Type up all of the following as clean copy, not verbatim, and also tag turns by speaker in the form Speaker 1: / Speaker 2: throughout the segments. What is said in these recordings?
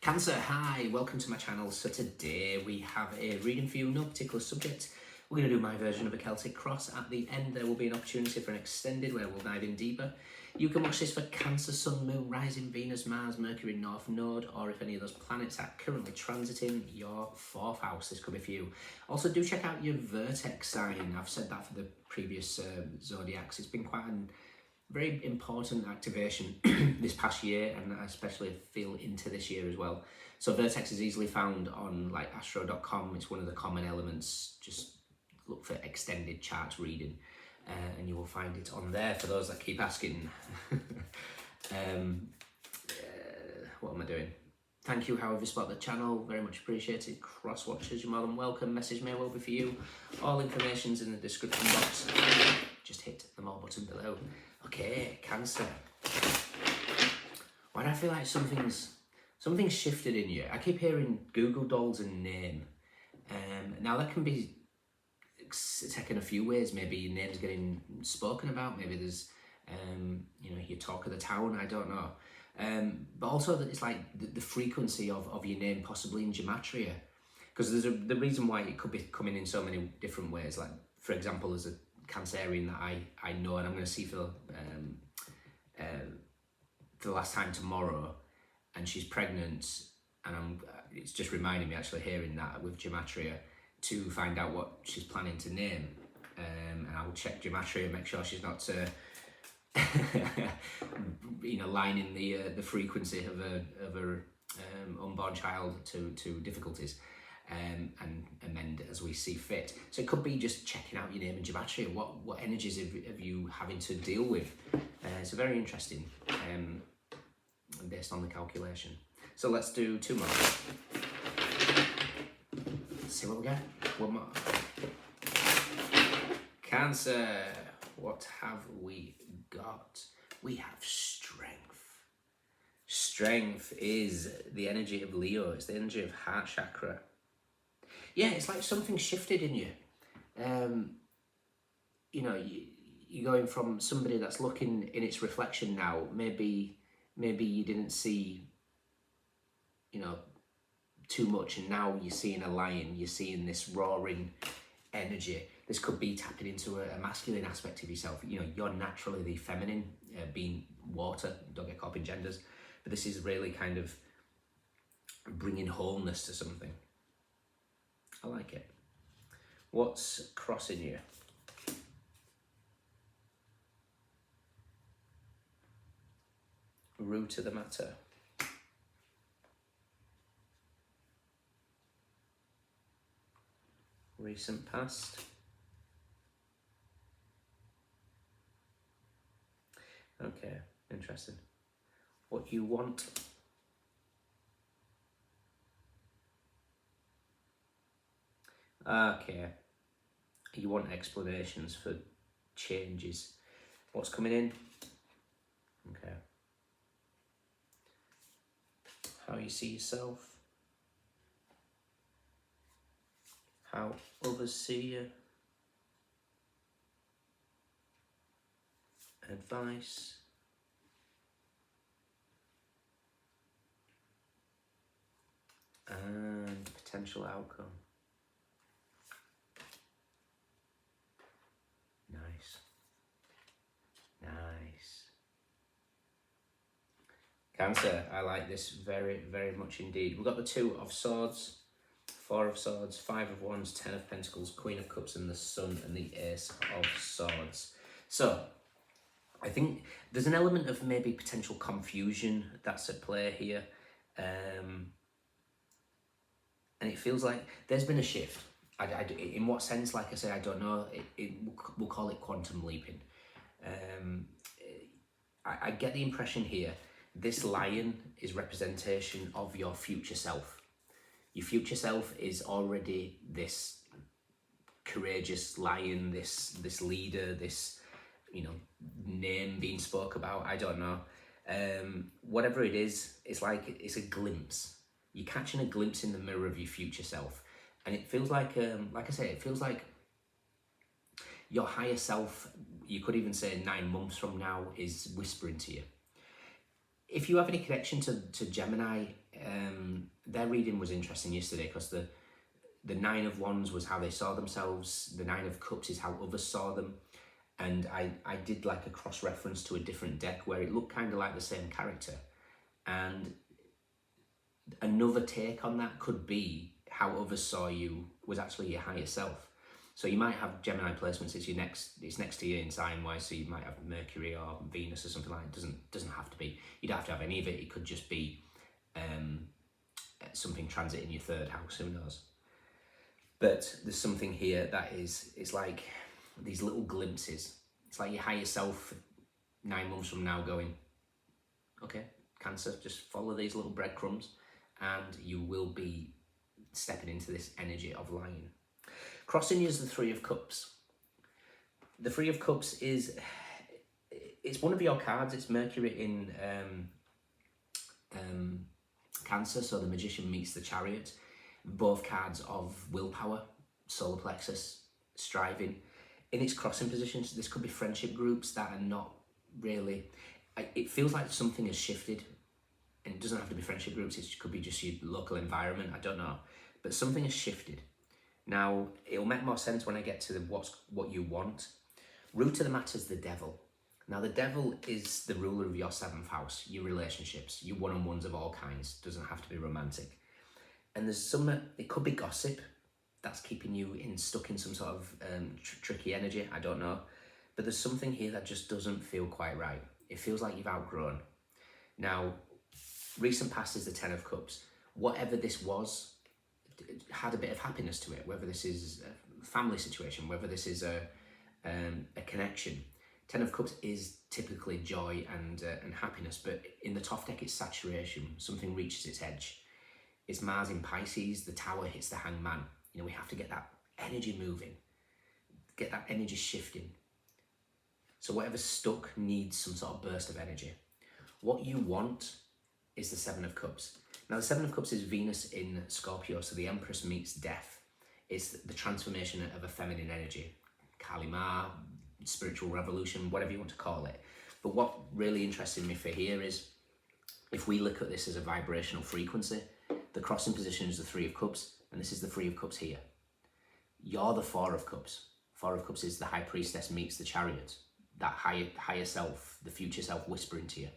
Speaker 1: Cancer, hi, welcome to my channel. So today we have a reading for you, no particular subject. We're going to do my version of a Celtic cross. At the end there will be an opportunity for an extended where we'll dive in deeper. You can watch this for Cancer, Sun, Moon, Rising, Venus, Mars, Mercury, North Node, or if any of those planets are currently transiting your 4th house, this could be for you. Also do check out your vertex sign. I've said that for the previous zodiacs. It's been quite a very important activation this past year, and I especially feel into this year as well. So vertex is easily found on like astro.com. It's one of the common elements. Just look for extended charts reading and you will find it on there for those that keep asking. What am I doing? Thank you, however you spot the channel, very much appreciated. Cross watchers, you're more than welcome. Message may well be for you. All information's in the description box. Just hit the more button below. Okay, Cancer. Why do I feel like something's shifted in you? I keep hearing Google Dolls and name. Now that can be taken a few ways. Maybe your name's getting spoken about. Maybe there's, you know, your talk of the town. I don't know. But also that it's like the frequency of your name possibly in gematria. Because there's the reason why it could be coming in so many different ways. Like, for example, there's a Cancerian that I know and I'm going to see for the last time tomorrow, and she's pregnant, and it's just reminding me actually hearing that with gematria to find out what she's planning to name, and I will check gematria and make sure she's not you know, lining the frequency of her unborn child to difficulties. And amend as we see fit. So it could be just checking out your name in gematria. What energies have you having to deal with? It's very interesting based on the calculation. So let's do 2 more. Let's see what we get. 1 more. Cancer. What have we got? We have strength. Strength is the energy of Leo. It's the energy of heart chakra. Yeah, it's like something shifted in you. You know, you're going from somebody that's looking in its reflection now. Maybe you didn't see, you know, too much, and now you're seeing a lion. You're seeing this roaring energy. This could be tapping into a masculine aspect of yourself. You know, you're naturally the feminine, being water. Don't get caught up in genders. But this is really kind of bringing wholeness to something. I like it. What's crossing you? Root of the matter. Recent past. Okay, interesting. What you want. Okay, you want explanations for changes. What's coming in? Okay. How you see yourself. How others see you. Advice. And potential outcome. Nice. Cancer, I like this very, very much indeed. We've got the 2 of Swords, 4 of Swords, 5 of Wands, 10 of Pentacles, Queen of Cups, and the Sun, and the Ace of Swords. So, I think there's an element of maybe potential confusion that's at play here. And it feels like there's been a shift. In what sense? Like I say, I don't know. We'll call it quantum leaping. I get the impression here, this lion is representation of your future self. Your future self is already this courageous lion, this leader, this, you know, name being spoke about. I don't know. Whatever it is, it's like it's a glimpse. You're catching a glimpse in the mirror of your future self. And it feels like I say, it feels like your higher self, you could even say 9 months from now, is whispering to you. If you have any connection to Gemini, their reading was interesting yesterday because the Nine of Wands was how they saw themselves. The Nine of Cups is how others saw them. And I did like a cross-reference to a different deck where it looked kind of like the same character. And another take on that could be how others saw you was actually your higher self. So you might have Gemini placements, it's next to you in sign-wise, so you might have Mercury or Venus or something like that. It doesn't have to be. You don't have to have any of it. It could just be something transit in your third house, who knows. But there's something here that it's like these little glimpses. It's like your higher self 9 months from now going, okay, Cancer, just follow these little breadcrumbs and you will be stepping into this energy of lion. Crossing you is the Three of Cups. The Three of Cups it's one of your cards. It's Mercury in Cancer, so the Magician meets the Chariot. Both cards of willpower, solar plexus, striving. In its crossing positions, this could be friendship groups that are not really... It feels like something has shifted, and it doesn't have to be friendship groups, it could be just your local environment, I don't know. But something has shifted. Now, it'll make more sense when I get to what you want. Root of the matter is the devil. Now, the devil is the ruler of your 7th house, your relationships, your one-on-ones of all kinds. Doesn't have to be romantic. And there's some, it could be gossip that's keeping you stuck in some sort of tricky energy, I don't know. But there's something here that just doesn't feel quite right. It feels like you've outgrown. Now, recent past is the 10 of Cups. Whatever this was, had a bit of happiness to it, whether this is a family situation, whether this is a connection. 10 of Cups is typically joy and happiness, but in the top deck it's saturation. Something reaches its edge. It's Mars in Pisces, the Tower hits the Hangman. You know, we have to get that energy moving, get that energy shifting. So whatever's stuck needs some sort of burst of energy. What you want is the 7 of Cups. Now the 7 of Cups is Venus in Scorpio, so the Empress meets death. It's the transformation of a feminine energy. Kali Ma, spiritual revolution, whatever you want to call it. But what really interested me for here is, if we look at this as a vibrational frequency, the crossing position is the 3 of Cups, and this is the 3 of Cups here. You're the 4 of Cups. 4 of Cups is the High Priestess meets the Chariot. That higher self, the future self whispering to you.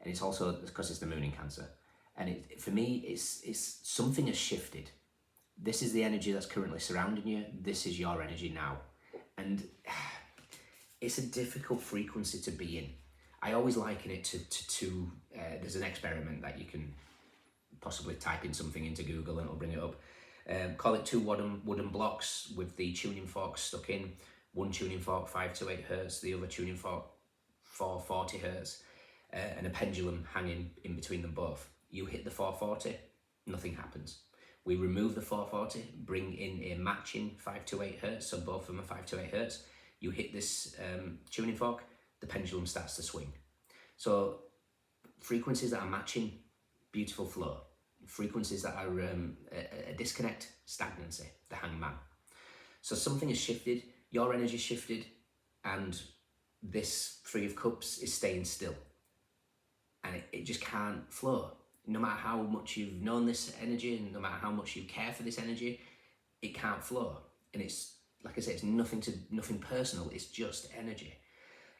Speaker 1: And it's also because it's the moon in Cancer. And for me, it's something has shifted. This is the energy that's currently surrounding you. This is your energy now. And it's a difficult frequency to be in. I always liken it to there's an experiment that you can possibly type in something into Google and it'll bring it up. Call it 2 wooden blocks with the tuning fork stuck in. One tuning fork 5 to 8 hertz, the other tuning fork 440 hertz, and a pendulum hanging in between them both. You hit the 440, nothing happens. We remove the 440, bring in a matching 5 to 8 hertz, so both of them are 5 to 8 hertz. You hit this tuning fork, the pendulum starts to swing. So frequencies that are matching, beautiful flow. Frequencies that are a disconnect, stagnancy, the Hangman. So something has shifted, your energy shifted, and this 3 of Cups is staying still. And it just can't flow. No matter how much you've known this energy, and no matter how much you care for this energy, it can't flow. And it's, like I say, it's nothing personal, it's just energy.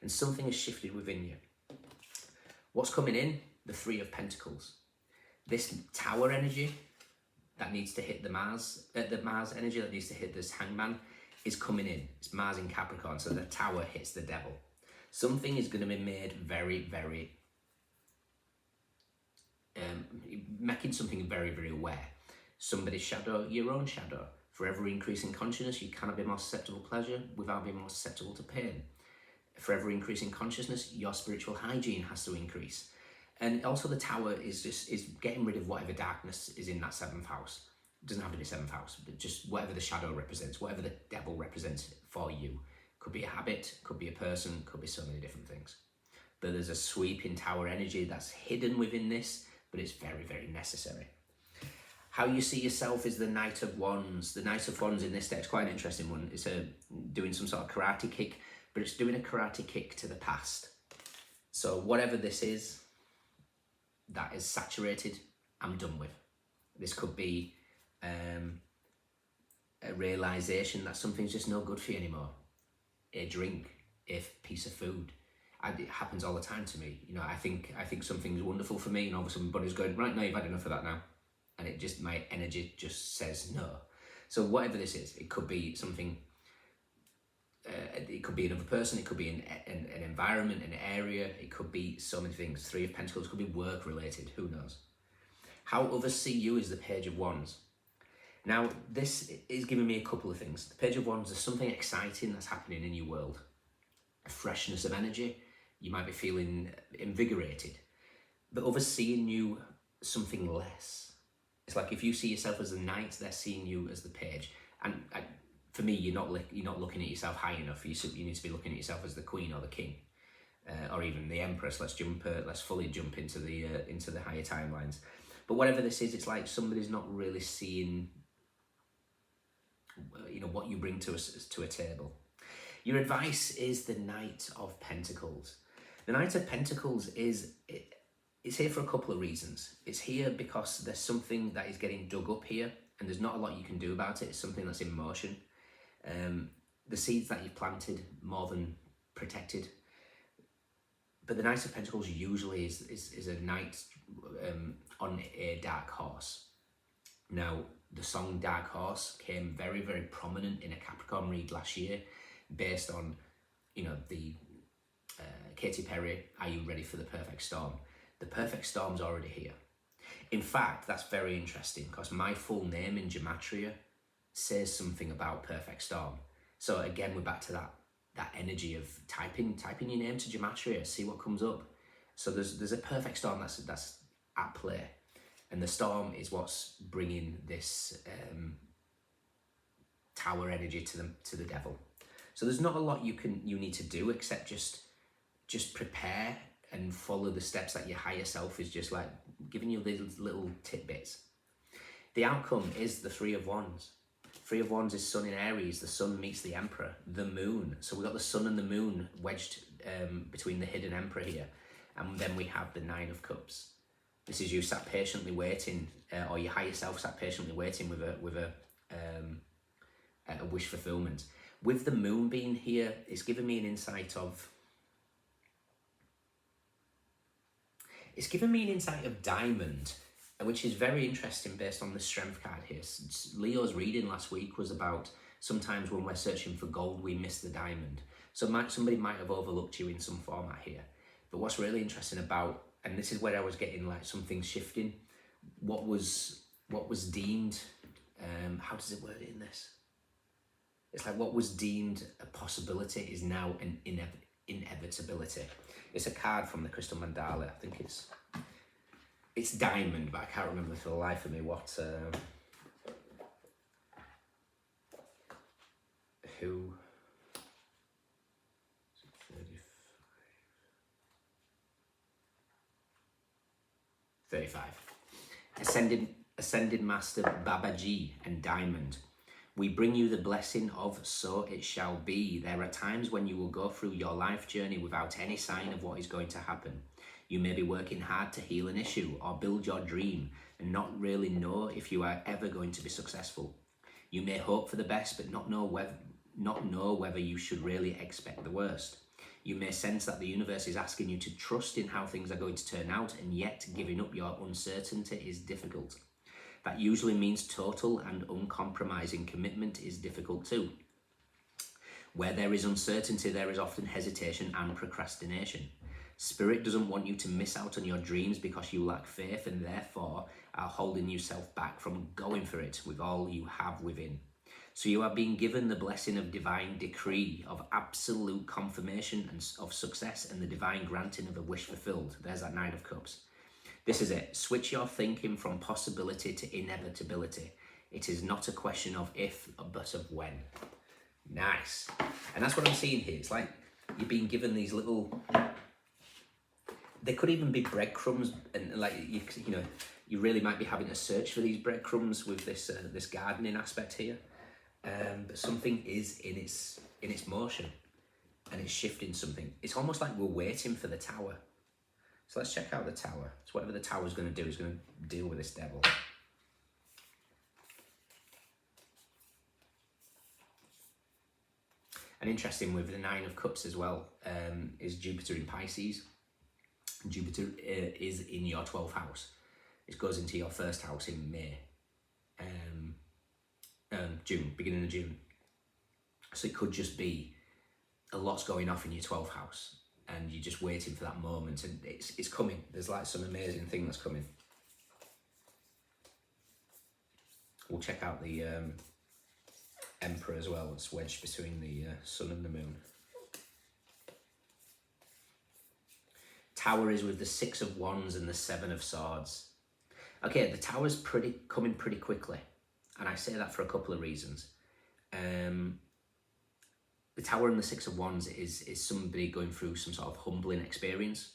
Speaker 1: And something has shifted within you. What's coming in? The 3 of Pentacles. This Tower energy that needs to hit the Mars energy that needs to hit this Hangman is coming in. It's Mars in Capricorn, so the Tower hits the Devil. Something is going to be made very, very... making something very, very aware. Somebody's shadow, your own shadow. For every increase in consciousness, you cannot be more susceptible to pleasure without being more susceptible to pain. For every increase in consciousness, your spiritual hygiene has to increase. And also the Tower is getting rid of whatever darkness is in that 7th house. It doesn't have to be 7th house, but just whatever the shadow represents, whatever the devil represents for you. Could be a habit, could be a person, could be so many different things. But there's a sweeping Tower energy that's hidden within this, but it's very, very necessary. How you see yourself is the Knight of Wands. The Knight of Wands in this deck is quite an interesting one. It's doing some sort of karate kick, but it's doing a karate kick to the past. So whatever this is that is saturated, I'm done with. This could be a realization that something's just no good for you anymore. A drink, a piece of food. It happens all the time to me. You know, I think something's wonderful for me, and all of a sudden my body's going, right, now you've had enough of that now. And it just, my energy just says no. So whatever this is, it could be something, it could be another person, it could be an environment, an area, it could be so many things. Three of Pentacles could be work related, who knows. How others see you is the Page of Wands. Now, this is giving me a couple of things. The Page of Wands is something exciting that's happening in your world. A freshness of energy. You might be feeling invigorated. But others seeing you something less. It's like if you see yourself as the Knight, they're seeing you as the Page. And for me, you're not looking at yourself high enough. You need to be looking at yourself as the Queen or the King, or even the Empress. Let's fully jump into the higher timelines. But whatever this is, it's like somebody's not really seeing, you know, what you bring to a table. Your advice is the Knight of Pentacles. The Knight of Pentacles it's here for a couple of reasons. It's here because there's something that is getting dug up here, and there's not a lot you can do about it. It's something that's in motion. The seeds that you've planted, more than protected. But the Knight of Pentacles usually is a knight on a dark horse. Now, the song Dark Horse came very, very prominent in a Capricorn read last year, based on, you know, the Katy Perry, Are You Ready for the Perfect Storm? The perfect storm's already here. In fact, that's very interesting because my full name in gematria says something about perfect storm. So again, we're back to that energy of typing your name to gematria, see what comes up. So there's a perfect storm that's at play, and the storm is what's bringing this tower energy to the devil. So there's not a lot you need to do except just prepare and follow the steps that your higher self is just like giving you little tidbits. The outcome is the Three of Wands. Three of Wands is Sun in Aries. The Sun meets the Emperor, the Moon. So we've got the Sun and the Moon wedged between the hidden Emperor here. And then we have the Nine of Cups. This is you sat patiently waiting, or your higher self sat patiently waiting with a wish fulfillment. With the Moon being here, it's given me an insight of... It's given me an insight of Diamond, which is very interesting based on the Strength card here. Leo's reading last week was about sometimes when we're searching for gold, we miss the diamond. So somebody might have overlooked you in some format here. But what's really interesting about, and this is where I was getting like something shifting, what was deemed, how does it word it in this? It's like what was deemed a possibility is now an inevitability. It's a card from the Crystal Mandala. I think it's Diamond, but I can't remember for the life of me what who 35. Ascended Master Babaji and Diamond. We bring you the blessing of so it shall be. There are times when you will go through your life journey without any sign of what is going to happen. You may be working hard to heal an issue or build your dream and not really know if you are ever going to be successful. You may hope for the best but not know whether you should really expect the worst. You may sense that the universe is asking you to trust in how things are going to turn out, and yet giving up your uncertainty is difficult. That usually means total and uncompromising commitment is difficult too. Where there is uncertainty, there is often hesitation and procrastination. Spirit doesn't want you to miss out on your dreams because you lack faith and therefore are holding yourself back from going for it with all you have within. So you are being given the blessing of divine decree, of absolute confirmation and of success, and the divine granting of a wish fulfilled. There's that Nine of Cups. This is it. Switch your thinking from possibility to inevitability. It is not a question of if, but of when. Nice. And that's what I'm seeing here. It's like you're being given these little... They could even be breadcrumbs, and like you know, you really might be having to search for these breadcrumbs with this gardening aspect here. But something is in its motion, and it's shifting something. It's almost like we're waiting for the tower. So let's check out the tower. So whatever the tower is going to do is going to deal with this devil. And interesting with the 9 of Cups as well, is Jupiter in Pisces. Jupiter is in your 12th house. It goes into your 1st house in May, June, beginning of June. So it could just be a lot's going off in your 12th house, and you're just waiting for that moment, and it's coming. There's like some amazing thing that's coming. We'll check out the Emperor as well. It's wedged between the Sun and the Moon. Tower is with the 6 of Wands and the 7 of Swords. Okay, the Tower's coming pretty quickly, and I say that for a couple of reasons. The Tower and the 6 of Wands is somebody going through some sort of humbling experience.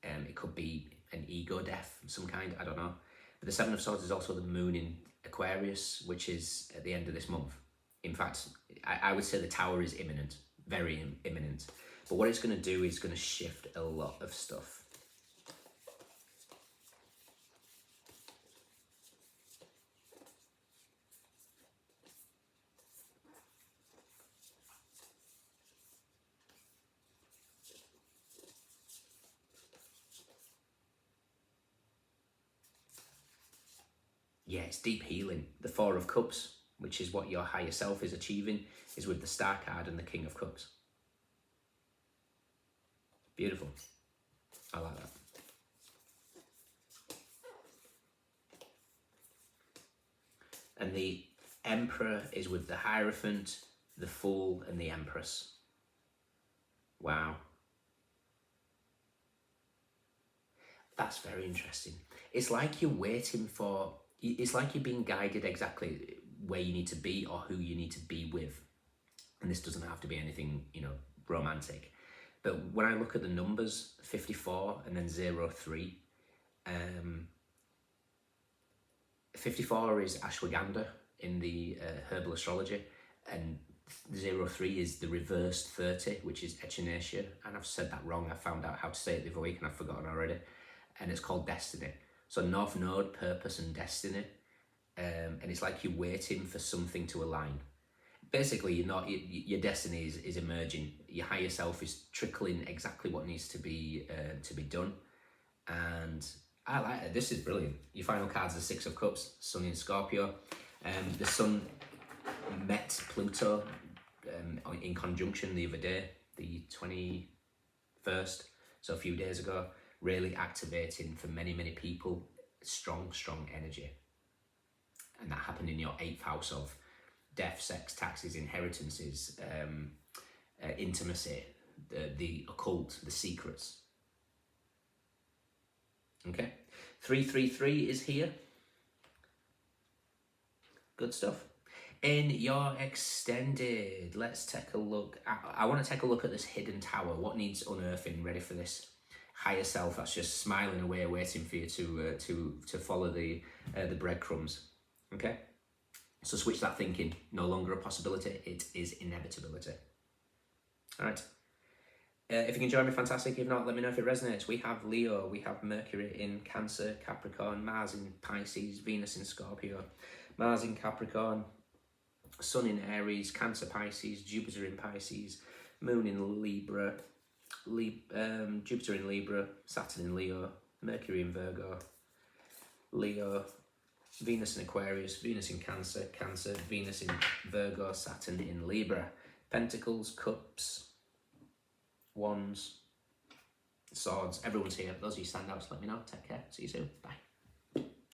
Speaker 1: It could be an ego death of some kind, I don't know. But the 7 of Swords is also the Moon in Aquarius, which is at the end of this month. In fact, I would say the Tower is imminent, very imminent. But what it's going to do is going to shift a lot of stuff. Yeah, it's deep healing. The 4 of Cups, which is what your higher self is achieving, is with the Star card and the King of Cups. Beautiful. I like that. And the Emperor is with the Hierophant, the Fool, and the Empress. Wow. That's very interesting. It's like you're waiting for... It's like you're being guided exactly where you need to be or who you need to be with. And this doesn't have to be anything, you know, romantic. But when I look at the numbers, 54 and then 03, 54 is ashwagandha in the herbal astrology, and 03 is the reversed 30, which is echinacea. And I've said that wrong. I found out how to say it the other week and I've forgotten already. And it's called destiny. So North Node, purpose and destiny. And it's like you're waiting for something to align. Basically, your destiny is emerging. Your higher self is trickling exactly what needs to be done. And I like it. This is brilliant. Your final card's the 6 of Cups, Sun in Scorpio. The Sun met Pluto in conjunction the other day, the 21st, so a few days ago. Really activating for many, many people, strong energy. And that happened in your 8th house of death, sex, taxes, inheritances, intimacy, the occult, the secrets. Okay, 333 is here. Good stuff. In your extended, let's take a look. I want to take a look at this hidden tower. What needs unearthing? Ready for this higher self that's just smiling away, waiting for you to follow the breadcrumbs. Okay, so switch that thinking. No longer a possibility; it is inevitability. All right. If you can join me, fantastic. If not, let me know if it resonates. We have Leo, we have Mercury in Cancer, Capricorn, Mars in Pisces, Venus in Scorpio, Mars in Capricorn, Sun in Aries, Cancer, Pisces, Jupiter in Pisces, Moon in Libra, Jupiter in Libra, Saturn in Leo, Mercury in Virgo, Leo, Venus in Aquarius, Venus in Cancer, Cancer, Venus in Virgo, Saturn in Libra. Pentacles, Cups, Wands, Swords, everyone's here. Those of you standouts, let me know. Take care. See you soon. Bye.